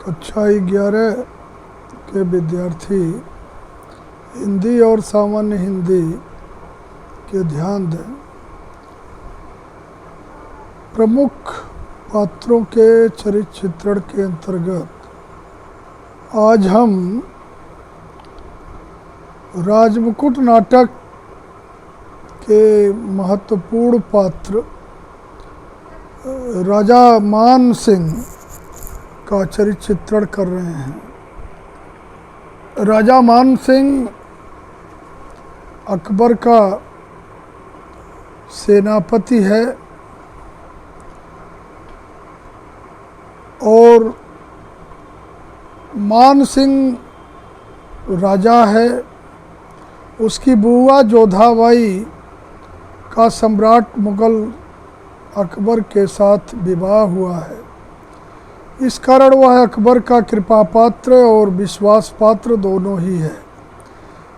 कक्षा 11 के विद्यार्थी हिंदी और सामान्य हिंदी के ध्यान दें। प्रमुख पात्रों के चरित्र चित्रण के अंतर्गत आज हम राजमुकुट नाटक के महत्वपूर्ण पात्र राजा मान सिंह का चरित्र चित्रण कर रहे हैं। राजा मान सिंह अकबर का सेनापति है और मान सिंह राजा है। उसकी बुआ जोधाबाई का सम्राट मुगल अकबर के साथ विवाह हुआ है। इस कारण वह अकबर का कृपा पात्र और विश्वास पात्र दोनों ही है।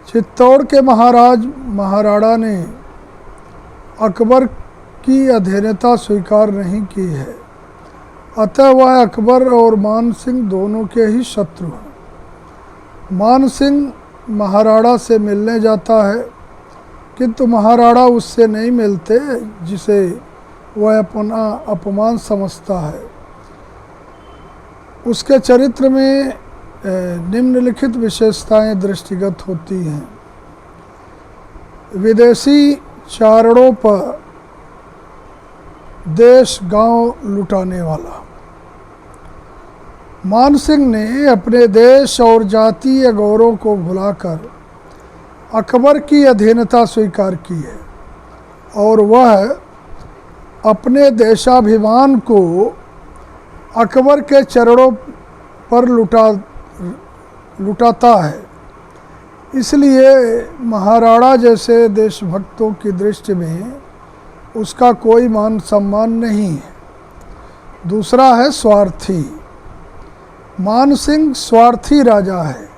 चित्तौड़ के महाराज महाराणा ने अकबर की अधीनता स्वीकार नहीं की है, अतः वह अकबर और मान सिंह दोनों के ही शत्रु हैं। मान सिंह महाराणा से मिलने जाता है, किंतु महाराणा उससे नहीं मिलते, जिसे वह अपना अपमान समझता है। उसके चरित्र में निम्नलिखित विशेषताएं दृष्टिगत होती हैं। विदेशी चारणों पर देश गांव लुटाने वाला। मान सिंह ने अपने देश और जातीय गौरव को भुलाकर अकबर की अधीनता स्वीकार की है और वह अपने देशाभिमान को अकबर के चरणों पर लुटाता है। इसलिए महाराणा जैसे देशभक्तों की दृष्टि में उसका कोई मान सम्मान नहीं है। दूसरा है स्वार्थी। मान सिंह स्वार्थी राजा है,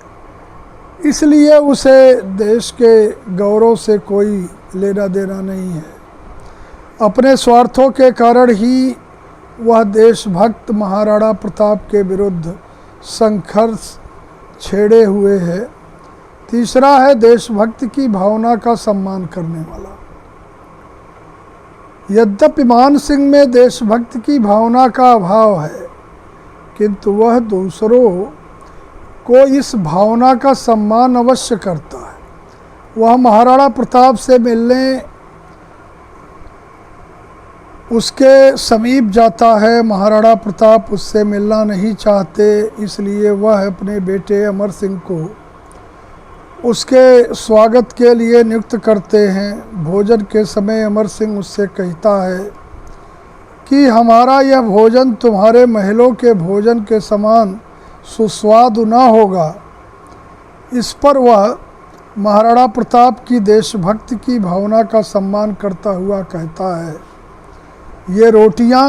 इसलिए उसे देश के गौरव से कोई लेना देना नहीं है। अपने स्वार्थों के कारण ही वह देशभक्त महाराणा प्रताप के विरुद्ध संघर्ष छेड़े हुए है। तीसरा है देशभक्त की भावना का सम्मान करने वाला। यद्यपि मान सिंह में देशभक्त की भावना का अभाव है, किंतु वह दूसरों को इस भावना का सम्मान अवश्य करता है। वह महाराणा प्रताप से मिलने उसके समीप जाता है। महाराणा प्रताप उससे मिलना नहीं चाहते, इसलिए वह अपने बेटे अमर सिंह को उसके स्वागत के लिए नियुक्त करते हैं। भोजन के समय अमर सिंह उससे कहता है कि हमारा यह भोजन तुम्हारे महलों के भोजन के समान सुस्वादु न होगा। इस पर वह महाराणा प्रताप की देशभक्त की भावना का सम्मान करता हुआ कहता है, ये रोटियां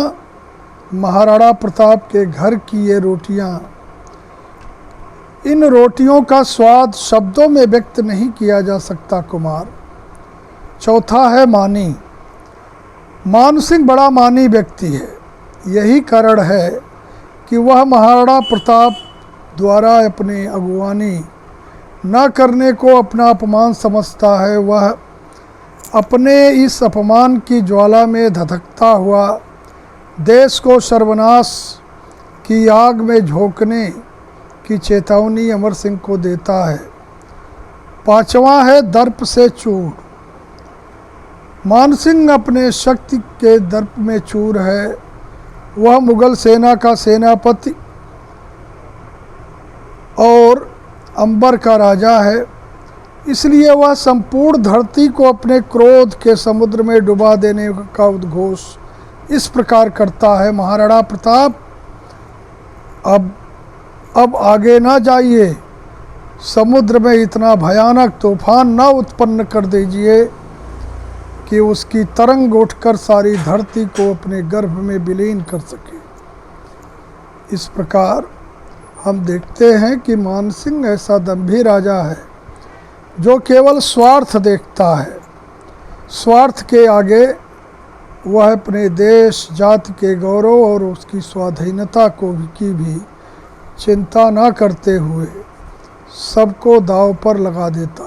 महाराणा प्रताप के घर की ये रोटियां, इन रोटियों का स्वाद शब्दों में व्यक्त नहीं किया जा सकता कुमार। चौथा है मानी। मान सिंह बड़ा मानी व्यक्ति है। यही कारण है कि वह महाराणा प्रताप द्वारा अपने अगुवानी न करने को अपना अपमान समझता है। वह अपने इस अपमान की ज्वाला में धधकता हुआ देश को सर्वनाश की आग में झोंकने की चेतावनी अमर सिंह को देता है। पांचवा है दर्प से चूर। मान सिंह अपने शक्ति के दर्प में चूर है। वह मुगल सेना का सेनापति और अंबर का राजा है, इसलिए वह संपूर्ण धरती को अपने क्रोध के समुद्र में डुबा देने का उद्घोष इस प्रकार करता है, महाराणा प्रताप अब आगे ना जाइए, समुद्र में इतना भयानक तूफान न उत्पन्न कर दीजिए कि उसकी तरंग उठकर सारी धरती को अपने गर्भ में विलीन कर सके। इस प्रकार हम देखते हैं कि मान सिंह ऐसा दंभी राजा है जो केवल स्वार्थ देखता है। स्वार्थ के आगे वह अपने देश जाति के गौरव और उसकी स्वाधीनता को की भी चिंता न करते हुए सबको दांव पर लगा देता